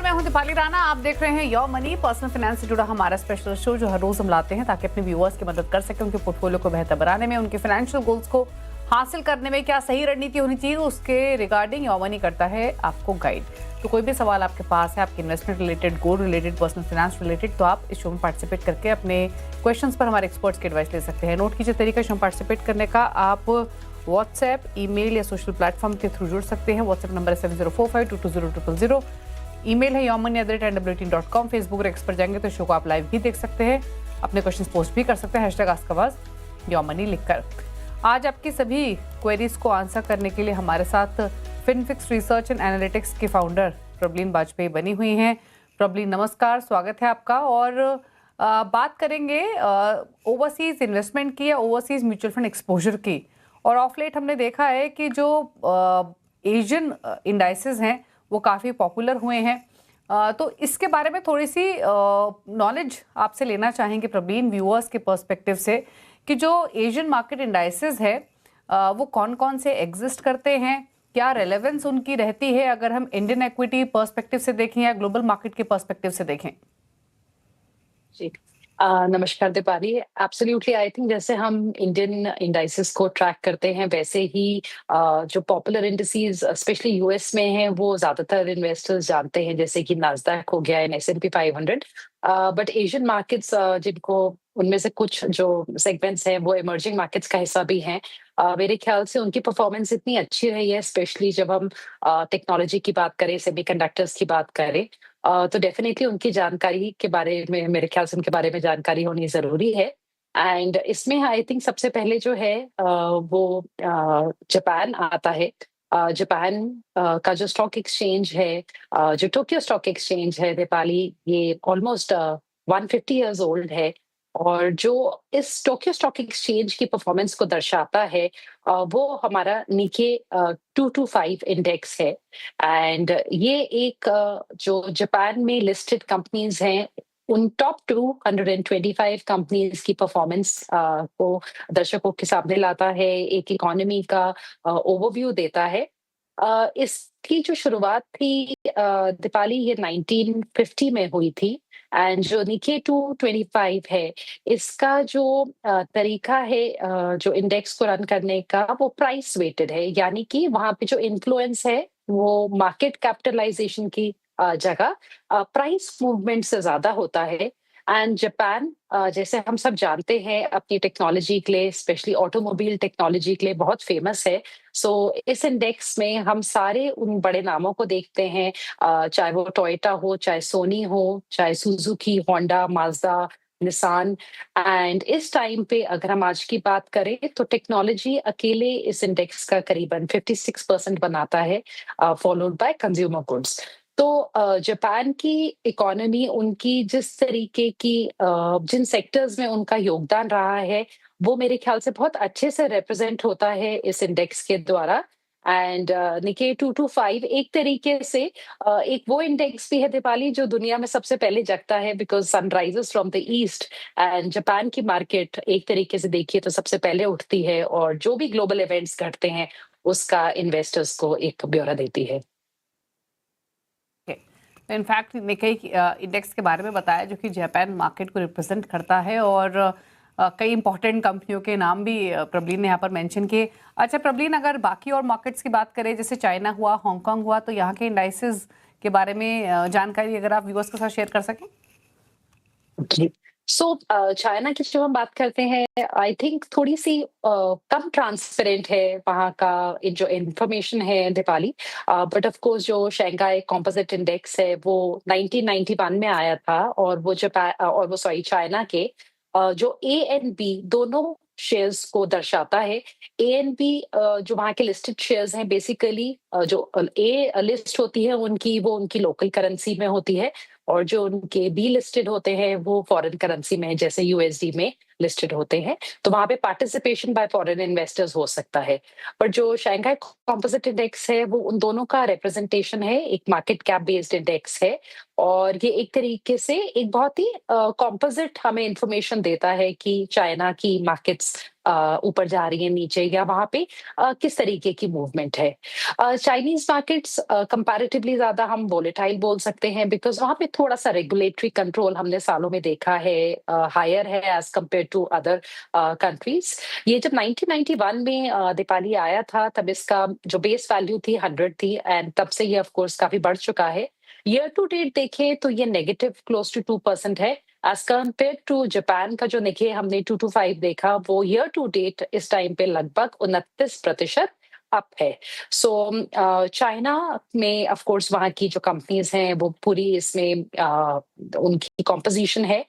मैं हूं दीपाली राणा। आप देख रहे हैं योर मनी, पर्सनल फाइनेंस से जुड़ा हमारा स्पेशल शो जो हर रोज हम लाते हैं ताकि अपने व्यूअर्स की मदद कर सकें, उनके पोर्टफोलियो को बेहतर बनाने में, उनके फाइनेंशियल गोल्स को हासिल करने में क्या सही रणनीति होनी चाहिए उसके रिगार्डिंग योर मनी करता है आपको गाइड। तो कोई भी सवाल आपके पास है, आपके इन्वेस्टमेंट रिलेटेड, गोल रिलेटेड, पर्सनल फाइनेंस रिलेटेड, तो आप इस शो में पार्टिसिपेट करके अपने क्वेश्चंस पर हमारे एक्सपर्ट्स की एडवाइस ले सकते हैं। नोट कीजिए तरीका शो में पार्टिसिपेट करने का। आप व्हाट्सएप, ईमेल या सोशल प्लेटफॉर्म के थ्रू जुड़ सकते हैं। व्हाट्सएप नंबर है 7045220000। ईमेल है yourmoney@nwt.com। फेसबुक और एक्स पर जाएंगे तो शो को आप लाइव भी देख सकते हैं, अपने क्वेश्चन पोस्ट भी कर सकते हैं #AskAwaz लिखकर। आज आपकी सभी क्वेरीज को आंसर करने के लिए हमारे साथ फिनफिक्स रिसर्च एंड एनालिटिक्स के फाउंडर प्रबलीन वाजपेयी बनी हुई हैं। प्रबलीन नमस्कार, स्वागत है आपका। और बात करेंगे ओवरसीज इन्वेस्टमेंट की या ओवरसीज म्यूचुअल फंड एक्सपोजर की। और ऑफ लेट हमने देखा है कि जो एशियन इंडाइसेस हैं वो काफ़ी पॉपुलर हुए हैं। तो इसके बारे में थोड़ी सी नॉलेज आपसे लेना चाहेंगे प्रबलीन, व्यूअर्स के पर्सपेक्टिव से, कि जो एशियन मार्केट इंडाइसेस है वो कौन कौन से एग्जिस्ट करते हैं, क्या रेलेवेंस उनकी रहती है अगर हम इंडियन इक्विटी पर्सपेक्टिव से देखें या ग्लोबल मार्केट के पर्सपेक्टिव से देखें। जी नमस्कार दीपाली। एब्सोल्युटली, आई थिंक जैसे हम इंडियन इंडाइसेस को ट्रैक करते हैं वैसे ही जो पॉपुलर इंडिसेस स्पेशली यूएस में हैं वो ज्यादातर इन्वेस्टर्स जानते हैं, जैसे कि नास्डैक हो गया, S&P 500। बट एशियन मार्केट्स जिनको उनमें से कुछ जो सेगमेंट्स हैं वो इमर्जिंग मार्केट्स का हिस्सा भी हैं। मेरे ख्याल से उनकी परफॉर्मेंस इतनी अच्छी रही है, स्पेशली जब हम टेक्नोलॉजी की बात करें, सेमीकंडक्टर्स की बात करें, तो डेफिनेटली उनकी जानकारी के बारे में, मेरे ख्याल से उनके बारे में जानकारी होनी ज़रूरी है। एंड इसमें आई थिंक सबसे पहले जो है वो जापान आता है। जापान का जो स्टॉक एक्सचेंज है, जो टोक्यो स्टॉक एक्सचेंज है दीपाली, ये ऑलमोस्ट 150 इयर्स ओल्ड है। और जो इस टोक्यो स्टॉक एक्सचेंज की परफॉर्मेंस को दर्शाता है वो हमारा निके 225 इंडेक्स है। एंड ये एक जो जापान में लिस्टेड कंपनीज हैं उन टॉप 225 कंपनीज की परफॉर्मेंस को दर्शकों के सामने लाता है, एक इकोनॉमी का ओवरव्यू देता है। इसकी जो शुरुआत थी दीपाली, ये 1950 में हुई थी। एंड जो निके 225 है, इसका जो तरीका है जो इंडेक्स को रन करने का, वो प्राइस वेटेड है, यानी कि वहां पे जो इन्फ्लुएंस है वो मार्केट कैपिटलाइजेशन की जगह प्राइस मूवमेंट से ज्यादा होता है। एंड जापान जैसे हम सब जानते हैं अपनी टेक्नोलॉजी के लिए, स्पेशली ऑटोमोबाइल टेक्नोलॉजी के लिए बहुत फेमस है। सो इस इंडेक्स में हम सारे उन बड़े नामों को देखते हैं, चाहे वो टोयोटा हो, चाहे सोनी हो, चाहे Suzuki, Honda, Mazda, Nissan. And इस टाइम पे अगर हम आज की बात करें तो टेक्नोलॉजी अकेले इस इंडेक्स का करीबन 56% बनाता है, फॉलोड बाय कंज्यूमर गुड्स। तो जापान की इकोनॉमी, उनकी जिस तरीके की जिन सेक्टर्स में उनका योगदान रहा है, वो मेरे ख्याल से बहुत अच्छे से रिप्रेजेंट होता है इस इंडेक्स के द्वारा। एंड निके 225 एक तरीके से एक वो इंडेक्स भी है दीपाली जो दुनिया में सबसे पहले जगता है, because sunrises from the east. And Japan की मार्केट एक तरीके से देखिए तो सबसे पहले उठती है और जो भी ग्लोबल इवेंट्स घटते हैं उसका इन्वेस्टर्स को एक ब्यौरा देती है। तो इनफैक्ट निकेई इंडेक्स के बारे में बताया जो कि जापान मार्केट को रिप्रेजेंट करता है, और कई इंपॉर्टेंट कंपनियों के नाम भी प्रबलीन ने यहाँ पर मेंशन किए। अच्छा प्रबलीन, अगर बाकी और मार्केट्स की बात करें, जैसे चाइना हुआ, हांगकांग हुआ, तो यहाँ के इंडाइसेस के बारे में जानकारी अगर आप व्यूअर्स के साथ शेयर कर सकें। सो चाइना की जब हम बात करते हैं, आई थिंक थोड़ी सी कम ट्रांसपेरेंट है वहाँ का जो इंफॉर्मेशन है दीपाली। बट ऑफ कोर्स जो शंघाई कॉम्पोजिट इंडेक्स है वो 1991 में आया था, और वो जापान और वो सॉरी चाइना के जो ए एंड बी दोनों शेयर्स को दर्शाता है। ए एंड बी जो वहाँ के लिस्टेड शेयर्स हैं, बेसिकली जो ए लिस्ट होती है उनकी, वो उनकी लोकल करेंसी में होती है, और जो उनके बी लिस्टेड होते हैं वो फॉरेन करेंसी में, जैसे यूएसडी में लिस्टेड होते हैं। तो वहां पे पार्टिसिपेशन बाय फॉरेन इन्वेस्टर्स हो सकता है। पर जो शंघाई कॉम्पोजिट इंडेक्स है वो उन दोनों का रिप्रेजेंटेशन है, एक मार्केट कैप बेस्ड इंडेक्स है, और ये एक तरीके से एक बहुत ही कॉम्पोजिट हमें इंफॉर्मेशन देता है कि चाइना की मार्केट्स ऊपर जा रही है, नीचे, या वहाँ पे किस तरीके की मूवमेंट है। चाइनीज़ मार्केट्स कंपैरेटिवली ज़्यादा हम वोलेटाइल बोल सकते हैं, बिकॉज़ वहाँ पे थोड़ा-सा रेगुलेटरी कंट्रोल हमने सालों में देखा है, हायर है as compare to other countries. ये जब 1991 में दीपावली आया था, तब इसका जो बेस वैल्यू थी 100 थी, एंड तब से ये ऑफ कोर्स काफ़ी बढ़ चुका है। ईयर टू डेट देखें तो ये नेगेटिव क्लोज टू 2% है, एज़ कंपेयर टू जापान का जो देखिए हमने 2 टू 5 देखा, वो ईयर टू डेट इस टाइम पे लगभग 29% अप है। सो चाइना में ऑफ कोर्स वहाँ की जो कंपनीज़ हैं वो पूरी इसमें उनकी कॉम्पोज़िशन है,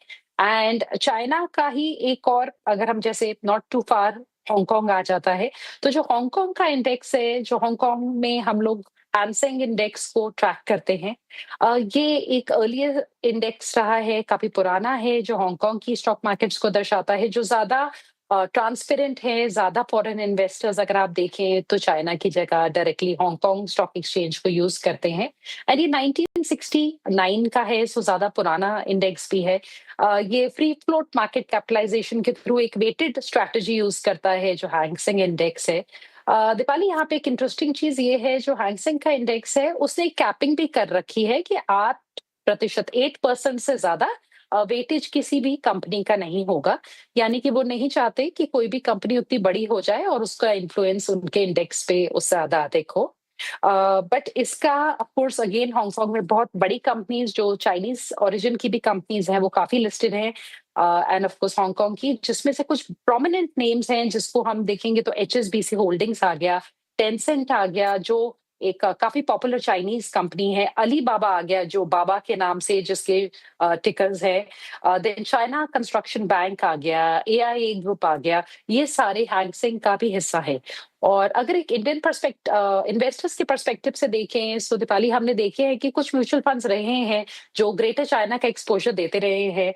एंड चाइना का ही एक और, अगर हम जैसे नॉट टू फार हांगकांग आ जाता है, तो जो हांगकांग का इंडेक्स है, जो हांगकांग में हम लोग हैंग इंडेक्स को ट्रैक करते हैं, ये एक अर्लियर इंडेक्स रहा है, काफ़ी पुराना है, जो हांगकांग की स्टॉक मार्केट्स को दर्शाता है, जो ज़्यादा ट्रांसपेरेंट है, ज़्यादा फॉरेन इन्वेस्टर्स अगर आप देखें तो चाइना की जगह डायरेक्टली हांगकांग स्टॉक एक्सचेंज को यूज़ करते हैं, एंड ये 1969 का है, सो ज़्यादा पुराना इंडेक्स भी है। ये फ्री फ्लोट मार्केट कैपिटलाइजेशन के थ्रू एक वेटेड स्ट्रैटेजी यूज़ करता है, जो हैंग इंडेक्स है। दीपाली, यहाँ पे एक इंटरेस्टिंग चीज़ ये है, जो हैंग का इंडेक्स है, उसने एक कैपिंग भी कर रखी है कि 8%, 8% से ज़्यादा वेटेज किसी भी कंपनी का नहीं होगा। यानी कि वो नहीं चाहते कि कोई भी कंपनी उतनी बड़ी हो जाए और उसका इन्फ्लुएंस उनके इंडेक्स पे उससे ज़्यादा अधिक हो। बट इसका ऑफ कोर्स अगेन हांगकांग में बहुत बड़ी कंपनीज़, जो चाइनीज़ ओरिजिन की भी कंपनीज़ हैं, वो काफ़ी लिस्टेड हैं, एंड ऑफ कोर्स हांगकांग की, जिसमें से कुछ प्रोमिनेंट नेम्स हैं जिसको हम देखेंगे तो एचएसबीसी होल्डिंग्स आ गया, टेंसेंट आ गया, जो एक काफ़ी पॉपुलर चाइनीज़ कंपनी है, अलीबाबा आ गया, जो बाबा के नाम से जिसके टिकर्स है, देन चाइना कंस्ट्रक्शन बैंक आ गया, एआईए ग्रुप आ गया, ये सारे हैंग सेंग का भी हिस्सा है। और अगर एक इंडियन इन्वेस्टर्स के पर्सपेक्टिव से देखें, सो दीपाली, हमने देखे हैं कि कुछ म्यूचुअल फंड्स रहे हैं जो ग्रेटर चाइना का एक्सपोज़र देते रहे हैं।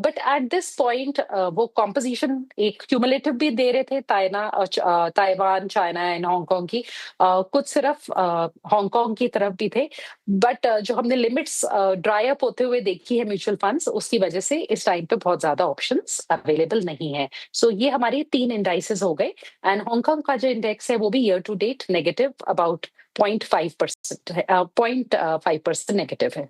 बट एट दिस पॉइंट वो कंपोज़िशन एक क्युमुलेटिव भी दे रहे थे, ताइवान, चाइना एंड हांगकांग की। कुछ सिर्फ हांगकांग की तरफ भी थे। बट जो हमने लिमिट्स ड्राई अप होते हुए देखी है म्यूचुअल फंड्स, उसकी वजह से इस टाइम पे बहुत ज़्यादा ऑप्शंस अवेलेबल नहीं है। सो ये हमारे 3 इंडाइसेस हो गए, एंड हांगकांग का जो इंडेक्स है वो भी year to date negative about 0.5% है, 0.5% नेगेटिव है।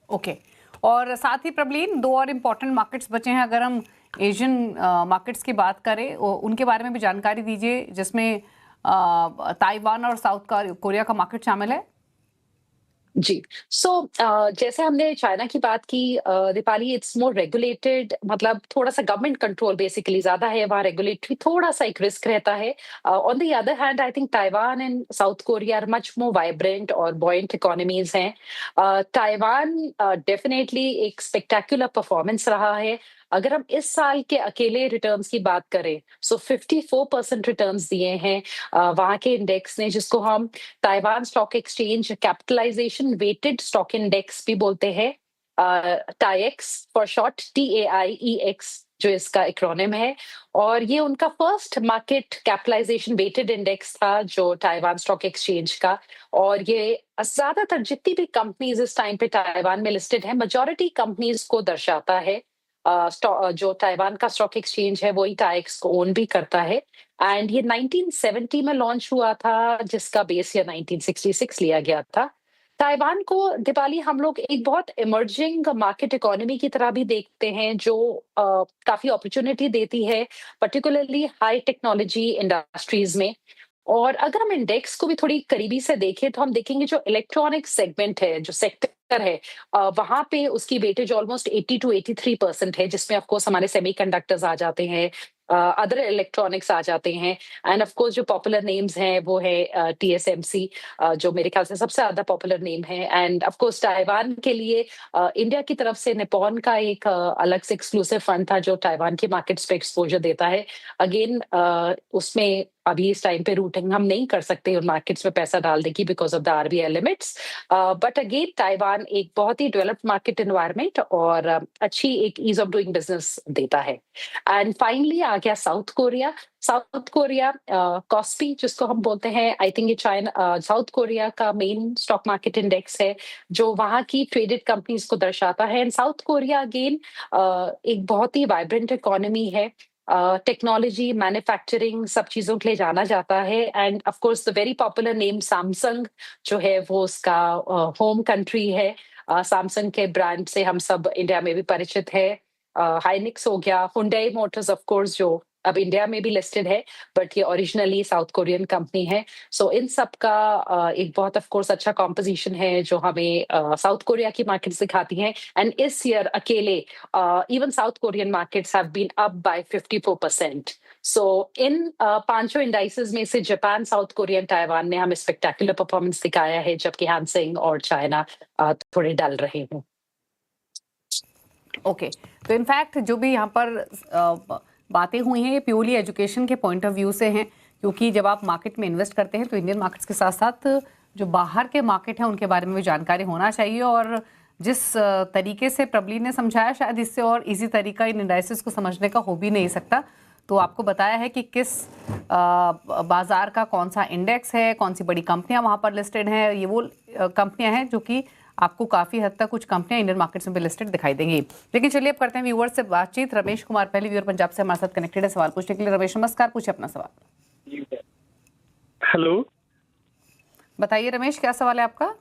ओके। और साथ ही प्रबलीन, दो और इम्पोर्टेंट मार्केट्स बचे हैं, अगर हम एशियन मार्केट्स की बात करें, उनके बारे में भी जानकारी दीजिए, जिसमें ताइवान और साउथ कोरिया का मार्केट शामिल है। जी। सो जैसे हमने चाइना की बात की, दीपाली, इट्स मोर रेगुलेटेड, मतलब थोड़ा-सा गवर्नमेंट कंट्रोल बेसिकली ज़्यादा है, वहाँ रेगुलेटरी थोड़ा-सा एक रिस्क रहता है। On the other hand I think Taiwan and South Korea are much more vibrant और बॉयंट इकोनॉमीज़ हैं। ताइवान डेफिनिटली एक स्पेक्टेक्युलर परफॉर्मेंस रहा है। अगर हम इस साल के अकेले रिटर्न्स की बात करें, सो 54% रिटर्न्स दिए हैं वहाँ के इंडेक्स ने, जिसको हम Taiwan stock exchange capitalisation weighted stock index भी बोलते हैं, टाइएक्स फॉर शॉर्ट, TAIEX जो इसका एक्रोनिम है। और ये उनका first market capitalisation weighted index था, जो ताइवान स्टॉक एक्सचेंज का। और ये ज्यादातर जितनी भी कंपनीज इस टाइम पे ताइवान में लिस्टेड है, मेजॉरिटी कंपनीज को दर्शाता है। जो ताइवान का स्टॉक एक्सचेंज है वही टाइक्स को ओन भी करता है, एंड ये 1970 में लॉन्च हुआ था, जिसका बेस ईयर 1966 लिया गया था। ताइवान को, दीपाली, हम लोग एक बहुत इमर्जिंग मार्केट इकोनॉमी की तरह भी देखते हैं, जो काफी अपॉर्चुनिटी देती है, पर्टिकुलरली हाई टेक्नोलॉजी इंडस्ट्रीज में। और अगर हम इंडेक्स को भी थोड़ी करीबी से देखें, तो हम देखेंगे जो इलेक्ट्रॉनिक सेगमेंट है, जो सेक्टर है, वहाँ पे उसकी वेटेज ऑलमोस्ट 80 टू 83% है, जिसमें ऑफ कोर्स हमारे सेमीकंडक्टर्स आ जाते हैं, अदर इलेक्ट्रॉनिक्स आ जाते हैं, एंड ऑफ कोर्स जो पॉपुलर नेम्स हैं वो है TSMC, जो मेरे ख्याल से सबसे ज्यादा पॉपुलर नेम है। एंड ऑफ कोर्स ताइवान के लिए इंडिया की तरफ से निप्पॉन का एक अलग से एक्सक्लूसिव फंड था, जो ताइवान की मार्केट्स पे एक्सपोजर देता है। अगेन उसमें अभी इस टाइम पे रूटिंग हम नहीं कर सकते उन मार्केट्स में पैसा डालने की, because of the RBI limits. But again Taiwan एक बहुत ही डेवलप्ड मार्केट एनवायरनमेंट और अच्छी एक ईज ऑफ डूइंग बिजनेस देता है। एंड फाइनली आ गया south Korea. South Korea KOSPI जिसको हम बोलते हैं, आई थिंक ये साउथ कोरिया का मेन स्टॉक मार्केट इंडेक्स है, जो वहाँ की ट्रेडेड कंपनीज को दर्शाता है। एंड साउथ कोरिया अगेन एक बहुत ही वाइब्रेंट इकोनॉमी है, टेक्नोलॉजी, मैन्युफैक्चरिंग सब चीज़ों के लिए जाना जाता है end of course the very popular name Samsung जो है वो उसका होम कंट्री है। सैमसंग के ब्रांड से हम सब इंडिया में भी परिचित है। हाइनिक्स हो गया, हुंडई मोटर्स ऑफ कोर्स जो अब इंडिया में भी लिस्टेड है, बट ये ओरिजिनली साउथ कोरियन कंपनी है। सो इन सब का एक बहुत ऑफ कोर्स अच्छा कॉम्पोजिशन है जो हमें साउथ कोरिया की मार्केट दिखाती हैं एंड इस ईयर अकेले even South Korean markets have been up by 54%. So इन पांचों इंडाइसेस में से जापान, साउथ कोरिया, ताइवान ने हमें स्पेक्टेकुलर परफॉर्मेंस दिखाया है, जबकि हैंगसेंग और चाइना थोड़े डल रहे हैं। ओके, तो इनफैक्ट जो भी यहाँ पर बातें हुई हैं ये प्योरली एजुकेशन के पॉइंट ऑफ व्यू से हैं, क्योंकि जब आप मार्केट में इन्वेस्ट करते हैं तो इंडियन मार्केट्स के साथ साथ जो बाहर के मार्केट हैं उनके बारे में भी जानकारी होना चाहिए। और जिस तरीके से प्रबलीन ने समझाया, शायद इससे और इजी तरीका इन इंडाइसेस को समझने का हो भी नहीं सकता। तो आपको बताया है कि किस बाजार का कौन सा इंडेक्स है, कौन सी बड़ी कंपनियां वहां पर लिस्टेड हैं। ये वो कंपनियां हैं जो कि आपको काफ़ी हद तक कुछ कंपनियां इंडियन मार्केट्स में भी लिस्टेड दिखाई देंगी। लेकिन चलिए अब करते हैं व्यूअर्स से बातचीत। रमेश कुमार पहले व्यूअर पंजाब से हमारे साथ कनेक्टेड है सवाल पूछने के लिए। रमेश नमस्कार, पूछे अपना सवाल। हेलो, बताइए रमेश, क्या सवाल है आपका?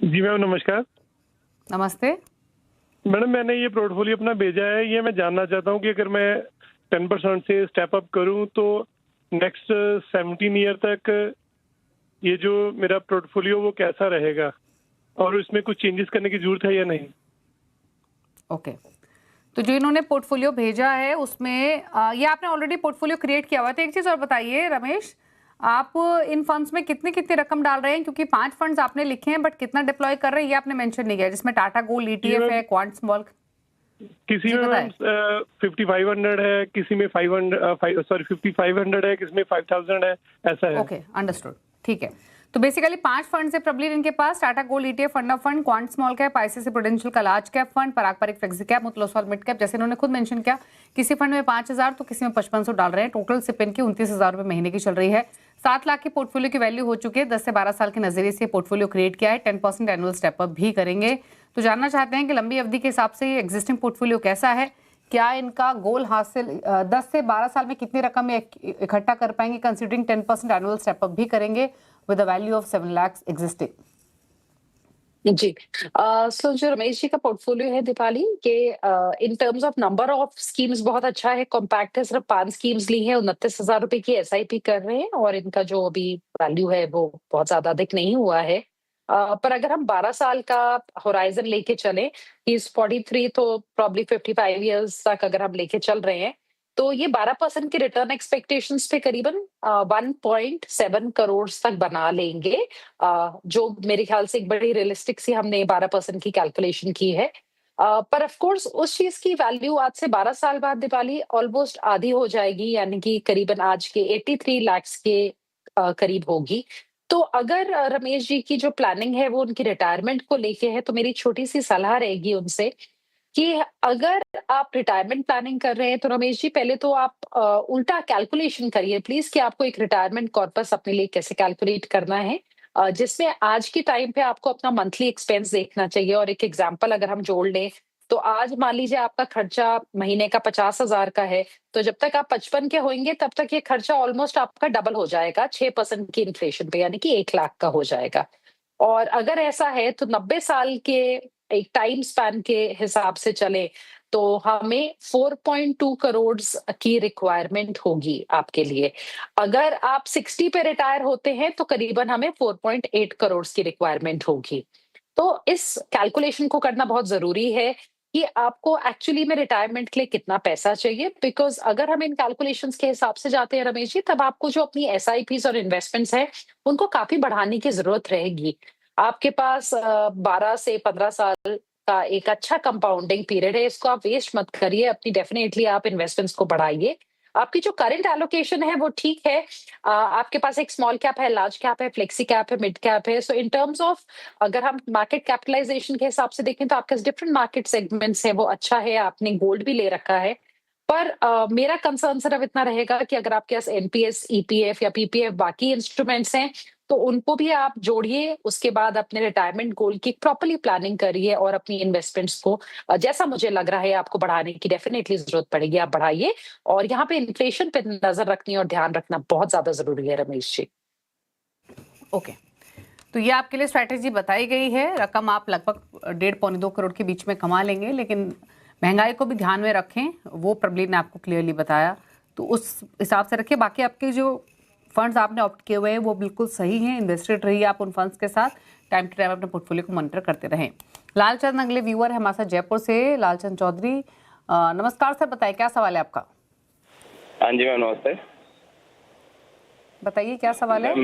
जी मैम नमस्कार। नमस्ते मैडम, मैंने ये पोर्टफोलियो अपना भेजा है, ये मैं जानना चाहता हूँ कि अगर मैं 10% से स्टेप अप करूँ तो नेक्स्ट 17 ईयर तक ये जो मेरा पोर्टफोलियो वो कैसा रहेगा और इसमें कुछ चेंजेस करने की जरूरत है या नहीं। ओके, तो जो इन्होंने पोर्टफोलियो भेजा है उसमें ये आपने ऑलरेडी पोर्टफोलियो क्रिएट किया हुआ था। एक चीज़ और बताइए रमेश, आप इन फंड्स में कितनी कितनी रकम डाल रहे हैं? क्योंकि 5 फंड्स आपने लिखे हैं, बट कितना डिप्लॉय कर रहे हैं ये आपने मेंशन नहीं किया, जिसमें टाटा गोल्ड ईटीएफ है, क्वांट स्मॉल। किसी में मैम 5500 है, किसी में 5500 है, किसी में 5000 है, ऐसा है। ओके, अंडरस्टूड, ठीक है। तो बेसिकली 5 फंड से प्रबलीन इनके पास Tata gold ETF fund of fund, Quant small cap, ICICI Prudential का large cap fund, Parag Parikh flexi cap, Motilal Oswal mid cap, जैसे इन्होंने खुद मेंशन किया। किसी फंड में 5000 तो किसी में 5500 डाल रहे हैं। टोटल सिपिन की 29,000 रुपए महीने की चल रही है। 7 लाख की पोर्टफोलियो की वैल्यू हो चुकी है। 10 से 12 साल के नजरिए से पोर्टफोलियो क्रिएट किया है। 10% एनुअल स्टेप अप भी करेंगे। तो जानना चाहते हैं कि लंबी अवधि के हिसाब से एग्जिस्टिंग पोर्टफोलियो कैसा है, क्या इनका गोल हासिल 10 से 12 साल में कितनी रकम इकट्ठा कर पाएंगे, कंसीडरिंग 10% एनुअल स्टेप अप भी करेंगे with a value of 7 lakh existing. जी, सो जो रमेश जी का पोर्टफोलियो है दीपाली के in terms of number of schemes बहुत अच्छा है, कॉम्पैक्ट है। सिर्फ 5 स्कीम्स ली है, 29,000 रुपए की एसआईपी कर रहे हैं और इनका जो अभी वैल्यू है वो बहुत ज्यादा अधिक नहीं हुआ है। पर अगर हम 12 साल का होराइजन लेके चले, इज 43 तो प्रॉब्ली 55 इयर्स तक अगर हम लेके चल रहे हैं तो ये 12% के रिटर्न एक्सपेक्टेशंस पे करीबन 1.7 करोड़ तक बना लेंगे, जो मेरे ख्याल से एक बड़ी रियलिस्टिक सी हमने 12% की कैलकुलेशन की है। पर ऑफ कोर्स उस चीज की वैल्यू आज से 12 साल बाद दिवाली ऑलमोस्ट आधी हो जाएगी, यानी कि करीबन आज के 83 लाख के करीब होगी। तो अगर रमेश जी की जो प्लानिंग है वो उनकी रिटायरमेंट को लेके है, तो मेरी छोटी सी सलाह रहेगी उनसे कि अगर आप रिटायरमेंट प्लानिंग कर रहे हैं तो रमेश जी पहले तो आप उल्टा कैलकुलेशन करिए प्लीज कि आपको एक रिटायरमेंट कॉर्पस अपने लिए कैसे कैलकुलेट करना है, जिसमें आज के टाइम पे आपको अपना मंथली एक्सपेंस देखना चाहिए। और एक एग्जांपल अगर हम जोड़ लें तो आज मान लीजिए आपका खर्चा महीने का 50,000 का है, तो जब तक आप 55 के होंगे तब तक ये खर्चा ऑलमोस्ट आपका डबल हो जाएगा 6% की इन्फ्लेशन पे, यानी कि 1 लाख का हो जाएगा। और अगर ऐसा है तो 90 साल के एक टाइम स्पैन के हिसाब से चले तो हमें 4.2 करोड़ की रिक्वायरमेंट होगी आपके लिए। अगर आप 60 पे रिटायर होते हैं तो करीबन हमें 4.8 करोड़ की रिक्वायरमेंट होगी। तो इस कैलकुलेशन को करना बहुत जरूरी है कि आपको एक्चुअली में रिटायरमेंट के लिए कितना पैसा चाहिए, बिकॉज अगर हम इन कैलकुलेशंस के हिसाब से जाते हैं रमेश जी, तब आपको जो अपनी एसआईपीज और इन्वेस्टमेंट्स हैं उनको काफी बढ़ाने की जरूरत रहेगी। आपके पास 12 से 15 साल का एक अच्छा कंपाउंडिंग पीरियड है, इसको आप वेस्ट मत करिए, अपनी डेफिनेटली आप इन्वेस्टमेंट्स को बढ़ाइए। आपकी जो करंट एलोकेशन है वो ठीक है, आपके पास एक स्मॉल कैप है, लार्ज कैप है, फ्लेक्सी कैप है, मिड कैप है। सो इन टर्म्स ऑफ अगर हम मार्केट कैपिटलाइजेशन के हिसाब से देखें तो आपके डिफरेंट मार्केट सेगमेंट्स है वो अच्छा है, आपने गोल्ड भी ले रखा है। पर मेरा कंसर्न सिर्फ इतना रहेगा कि अगर आपके पास एनपीएस, ईपीएफ या पीपीएफ बाकी इंस्ट्रूमेंट्स हैं, तो उनको भी आप जोड़िए। उसके बाद अपने रिटायरमेंट गोल की प्रॉपर्ली प्लानिंग करिए और अपनी इन्वेस्टमेंट्स को जैसा मुझे लग रहा है आपको बढ़ाने की डेफिनेटली ज़रूरत पड़ेगी, आप बढ़ाइए। और यहाँ पे इन्फ्लेशन पे नज़र रखनी और ध्यान रखना बहुत ज़्यादा ज़रूरी है रमेश जी। ओके, तो ये आपके लिए स्ट्रैटेजी बताई गई है। रकम आप लगभग 1.5-2 करोड़ के बीच में कमा लेंगे, लेकिन महंगाई को भी ध्यान में रखें, वो प्रबलीन ने आपको क्लियरली बताया, तो उस हिसाब से रखिए। बाकी आपके जो फंड्स आपने ऑप्ट किए हुए हैं वो बिल्कुल सही हैं, इन्वेस्टेड रहिए आप उन फंड्स के साथ, टाइम टू टाइम अपने पोर्टफोलियो को मॉनिटर करते रहें। लालचंद अगले व्यूअर है हमारे साथ जयपुर से, लालचंद चौधरी। नमस्कार सर, बताइए क्या सवाल है आपका? हाँ जी मैम, नमस्ते। बताइए क्या सवाल है?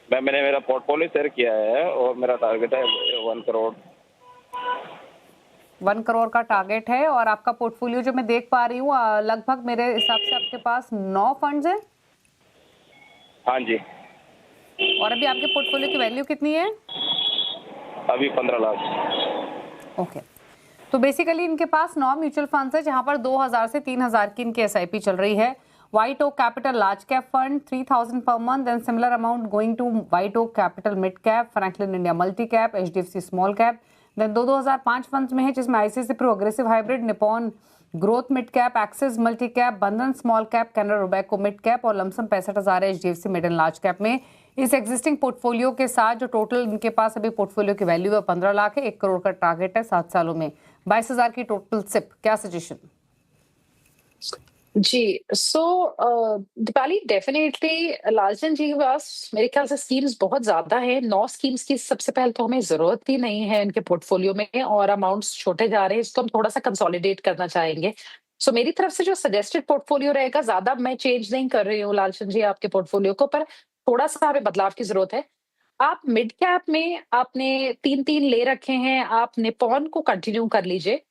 मैंने मेरा पोर्टफोलियो शेयर किया है और मेरा टारगेट है 1 करोड़। 1 करोड़ का टारगेट है और आपका पोर्टफोलियो जो मैं देख पा रही हूँ लगभग मेरे हिसाब से आपके पास 9 फंड्स हैं। हाँ जी। और अभी आपके पोर्टफोलियो की वैल्यू कितनी है? अभी 15 लाख। ओके, तो बेसिकली इनके पास 9 म्यूचुअल फंड्स है जहां पर 2000 से 3000 की इनकी एसआईपी चल रही है। White Oak Capital Large Cap Fund 3000 per month and similar amount going to White Oak Capital Mid Cap, Franklin India Multi Cap, HDFC Small Cap। Then 2005 funds में है जिसमें ICICI progressive hybrid, Nippon growth mid cap, Axis multi cap, Bandhan small cap, Canara Robeco mid cap और lump sum 65,000 है HDFC mid and large cap में। इस existing portfolio के साथ जो टोटल इनके पास अभी पोर्टफोलियो की वैल्यू है 15 लाख है, 1 करोड़ का टारगेट है 7 सालों में, 22,000 की टोटल सिप। क्या सजेशन? जी, सो दीपाली डेफिनेटली लालचंद जी के पास मेरे ख्याल से स्कीम्स बहुत ज्यादा है। 9 स्कीम्स की सबसे पहले तो हमें जरूरत ही नहीं है इनके पोर्टफोलियो में, और अमाउंट्स छोटे जा रहे हैं, इसको हम थोड़ा सा कंसोलिडेट करना चाहेंगे। सो मेरी तरफ से जो सजेस्टेड पोर्टफोलियो रहेगा, ज्यादा मैं चेंज नहीं कर रही हूँ लालचंद जी आपके पोर्टफोलियो को, पर थोड़ा सा हमें बदलाव की जरूरत है। आप मिड कैप में आपने 3-3 ले रखे हैं, आप निपॉन को कंटिन्यू कर लीजिए।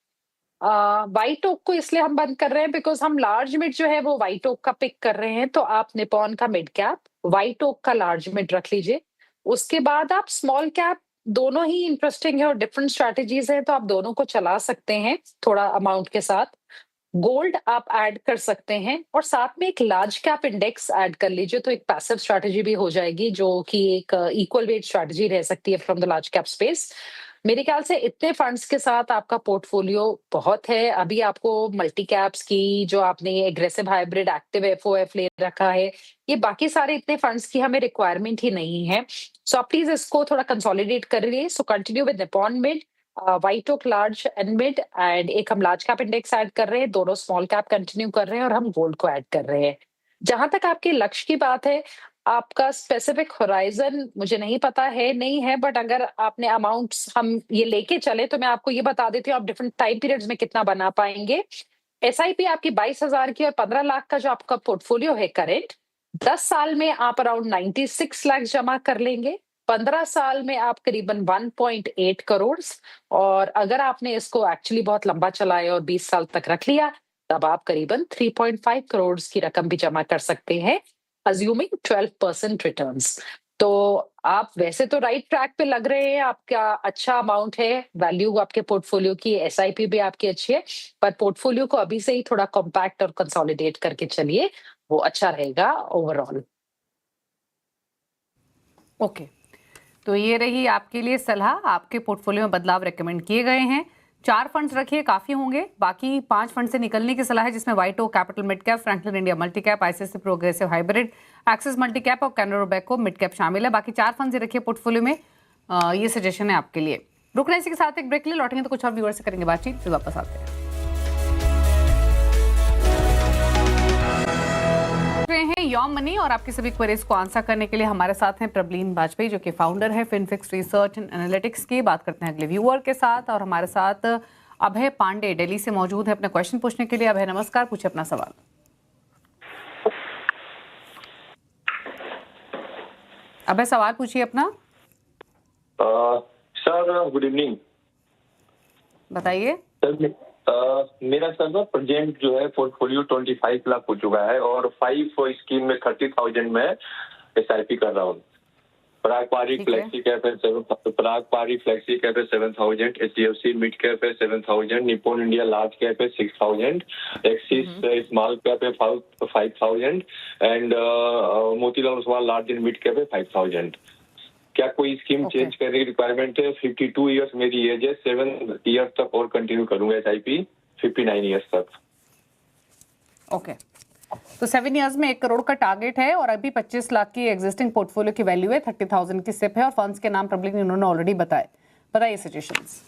व्हाइट ओक को इसलिए हम बंद कर रहे हैं बिकॉज़ हम लार्ज मिड जो है वो व्हाइट ओक का पिक कर रहे हैं, तो आप निपॉन का मिड कैप, व्हाइट ओक का लार्ज मिड रख लीजिए। उसके बाद आप स्मॉल कैप, दोनों ही इंटरेस्टिंग है और डिफरेंट स्ट्रैटेजीज हैं, तो आप दोनों को चला सकते हैं थोड़ा अमाउंट के साथ। गोल्ड आप ऐड कर सकते हैं और साथ में एक लार्ज कैप इंडेक्स ऐड कर लीजिए, तो एक पैसिव स्ट्रैटेजी भी हो जाएगी जो कि एक इक्वल वेट स्ट्रैटेजी रह सकती है from the large cap space. मेरे ख्याल से इतने फंड्स के साथ आपका पोर्टफोलियो बहुत है। अभी आपको मल्टी कैप्स की जो आपने एग्रेसिव हाइब्रिड एक्टिव एफओएफ ले रखा है, ये बाकी सारे इतने फंड्स की हमें रिक्वायरमेंट ही नहीं है। सो आप प्लीज इसको थोड़ा कंसोलिडेट करिए। So continue with Nippon mid, White Oak large and mid, and एक हम लार्ज कैप इंडेक्स ऐड कर रहे हैं, दोनों स्मॉल कैप कंटिन्यू कर रहे हैं और हम गोल्ड को ऐड कर रहे हैं। जहां तक आपके लक्ष्य की बात है, आपका स्पेसिफिक होराइजन मुझे नहीं पता है नहीं है, बट अगर आपने अमाउंट्स हम ये लेके चले तो मैं आपको ये बता देती हूँ आप डिफरेंट टाइम पीरियड्स में कितना बना पाएंगे। एसआईपी आपकी 22,000 की और 15 लाख का जो आपका पोर्टफोलियो है करेंट, 10 साल में आप अराउंड 96 लाख जमा कर लेंगे। 15 साल में आप करीबन 1.8 करोड़, और अगर आपने इसको एक्चुअली बहुत लंबा चलाया और 20 साल तक रख लिया, तब आप करीबन 3.5 करोड़ की रकम भी जमा कर सकते हैं, अज्यूमिंग 12% रिटर्न्स। तो आप वैसे तो राइट ट्रैक पे लग रहे हैं, आपका अच्छा अमाउंट है, वैल्यू आपके पोर्टफोलियो की, एसआईपी भी आपकी अच्छी है, पर पोर्टफोलियो को अभी से ही थोड़ा कॉम्पैक्ट और कंसोलिडेट करके चलिए, वो अच्छा रहेगा ओवरऑल। ओके, तो ये रही आपके लिए सलाह। आपके पोर्टफोलियो में बदलाव रेकमेंड किए गए हैं। 4 फंड्स रखिए, काफी होंगे। बाकी 5 फंड से निकलने की सलाह है जिसमें White Oak capital mid cap, Franklin India multi cap, ICICI progressive hybrid, Axis multi cap और कैनरा रोबैको मिड कैप शामिल है। बाकी 4 फंड रखिए पोर्टफोलियो में। ये सजेशन है आपके लिए। रुकना इसी के साथ एक ब्रेक के लिए, लौटेंगे तो कुछ और व्यूअर से करेंगे बातचीत, फिर वापस आते हैं। हैं योर मनी और आपकी सभी क्वेरीज को आंसर करने के लिए हमारे साथ हैं प्रबलीन वाजपेयी जो कि फाउंडर है फिनफिक्स रिसर्च एंड एनालिटिक्स की। बात करते हैं अगले व्यूअर के साथ, और हमारे साथ अभय पांडे दिल्ली से मौजूद है अपने क्वेश्चन पूछने के लिए। अभय नमस्कार, पूछिए अपना सवाल। अभय सवाल पूछिए अपना। Sir good evening. बताइए सर। मेरा सर ना प्रेजेंट जो है पोर्टफोलियो 25 लाख हो चुका है और 5 स्कीम में 30,000 में एसआईपी कर रहा हूँ, पराग पारी ठीक है। फ्लेक्सी कैप है 7, पराग पारी फ्लेक्सी कैप है 7,000, HDFC मिड कैप है 7,000, निप्पॉन इंडिया लार्ज कैप है 6,000, एक्सिस स्मॉल कैप है 5,000 and Motilal Oswal large and mid cap है 5,000। क्या कोई स्कीम Okay. चेंज करने की रिक्वायरमेंट है? 52 इयर्स मेरी एज है, 7 इयर्स तक और कंटिन्यू करूंगा SIP 59 इयर्स तक। ओके, तो 7 इयर्स में 1 करोड़ का टारगेट है और अभी 25 लाख की एग्जिस्टिंग पोर्टफोलियो की वैल्यू है, 30,000 की सिप है और फंड्स के नाम प्रबलिक इन्होंने ऑलरेडी बताइए सजेशंस।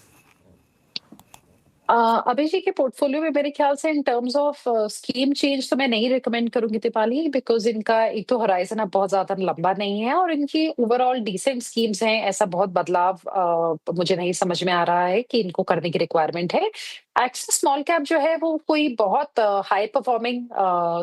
अभी जी के पोर्टफोलियो में मेरे ख्याल से इन टर्म्स ऑफ स्कीम चेंज तो मैं नहीं रिकमेंड करूंगी दीपाली, बिकॉज इनका एक तो हराइजन अब बहुत ज्यादा लंबा नहीं है और इनकी ओवरऑल डिसेंट स्कीम्स हैं। ऐसा बहुत बदलाव मुझे नहीं समझ में आ रहा है कि इनको करने की रिक्वायरमेंट है। एक्सिस स्मॉल कैप जो है वो कोई बहुत हाई परफॉर्मिंग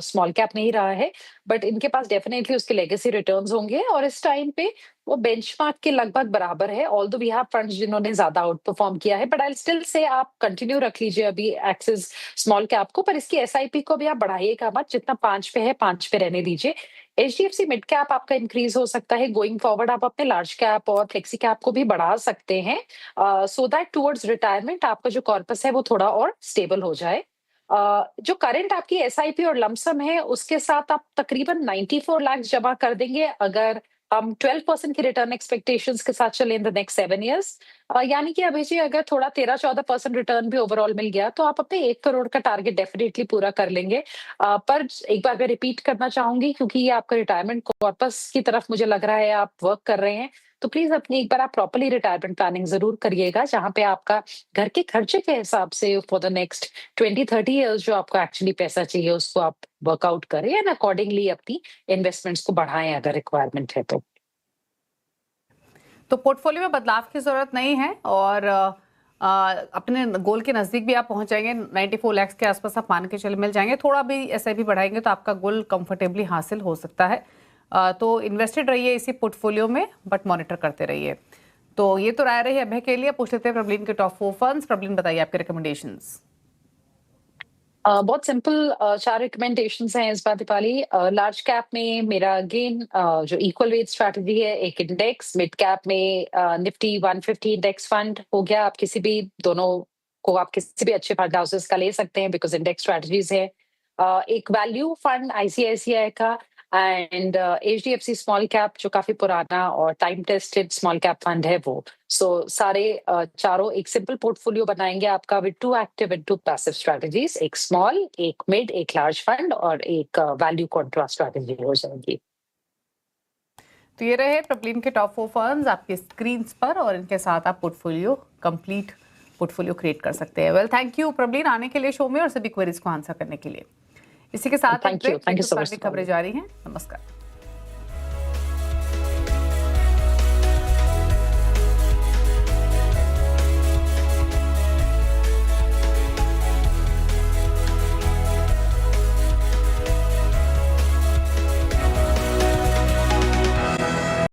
स्मॉल कैप नहीं रहा है, बट इनके पास डेफिनेटली उसके लेगेसी रिटर्न्स होंगे और इस टाइम पे वो बेंचमार्क के लगभग बराबर है। ऑल्दो वी हैव फंड्स जिन्होंने ज्यादा आउट परफॉर्म किया है, बट आई स्टिल से आप कंटिन्यू रख लीजिए अभी एक्सिस स्मॉल कैप को, पर इसकी SIP को भी आप बढ़ाइएगा मत, जितना 5 पे है 5 पे रहने दीजिए। HDFC मिड कैप आपका इंक्रीज हो सकता है, गोइंग फॉरवर्ड आप अपने लार्ज कैप और फ्लेक्सी कैप को भी बढ़ा सकते हैं सो दैट टुवर्ड्स रिटायरमेंट आपका जो कॉर्पस है वो थोड़ा और स्टेबल हो जाए। जो करंट आपकी SIP और लमसम है उसके साथ आप तकरीबन 94 लाख जमा कर देंगे अगर हम 12% की रिटर्न एक्सपेक्टेशंस के साथ चले इन द नेक्स्ट 7 इयर्स। यानी कि अभी जी अगर थोड़ा 13-14% रिटर्न भी ओवरऑल मिल गया तो आप अपने 1 करोड़ का टारगेट डेफिनेटली पूरा कर लेंगे। पर एक बार मैं रिपीट करना चाहूंगी, क्योंकि ये आपका रिटायरमेंट कॉर्पस की तरफ मुझे लग रहा है आप वर्क कर रहे हैं, तो प्लीज अपनी एक बार आप प्रॉपर्ली रिटायरमेंट प्लानिंग जरूर करिएगा, जहां पे आपका घर के खर्चे के हिसाब से फॉर द नेक्स्ट 20-30 इयर्स जो आपको एक्चुअली पैसा चाहिए उसको आप वर्कआउट करें एंड अकॉर्डिंगली अपनी इन्वेस्टमेंट्स को बढ़ाएं अगर रिक्वायरमेंट है तो पोर्टफोलियो में बदलाव की जरूरत नहीं है और अपने गोल के नजदीक भी आप पहुंच जाएंगे। 94 लाख के आसपास आप मान के चले मिल जाएंगे। थोड़ा भी SIP बढ़ाएंगे तो आपका गोल कंफर्टेबली हासिल हो सकता है। तो इन्वेस्टेड रहिए इसी पोर्टफोलियो में, बट मॉनिटर करते रहिए। तो ये तो राय रही अभय के लिए। पूछ लेते हैं प्रबलीन के टॉप 4 फंड्स। प्रबलीन बताइए आपके रिकमेंडेशंस। बहुत सिंपल 4 रिकमेंडेशंस हैं इस बार दीपाली। लार्ज कैप में मेरा अगेन जो इक्वल वेट स्ट्रैटेजी है, एक इंडेक्स। मिड कैप में निफ्टी 150 इंडेक्स फंड हो गया। आप किसी भी दोनों को आप किसी भी अच्छे फंड हाउसेस का ले सकते हैं बिकॉज इंडेक्स स्ट्रैटेजीज है। एक वैल्यू फंड ICICI का एंड HDFC स्मॉल कैप जो काफी पुराना और time tested small cap fund है वो। सो सारे चारों एक सिंपल पोर्टफोलियो बनाएंगे आपका with 2 active and 2 passive strategies. एक स्मॉल, एक मिड, एक लार्ज फंड और एक वैल्यू कॉन्ट्रा स्ट्रैटेजी हो जाएगी। तो ये रहे प्रबलीन के टॉप 4 फंड्स आपके स्क्रीन पर और इनके साथ आप कंप्लीट पोर्टफोलियो क्रिएट कर सकते हैं। वेल, थैंक यू प्रबलीन आने के लिए शो में और सभी क्वेरीज को आंसर करने के लिए। इसी के साथ थैंक यू सो मच। खबरें जारी हैं। नमस्कार।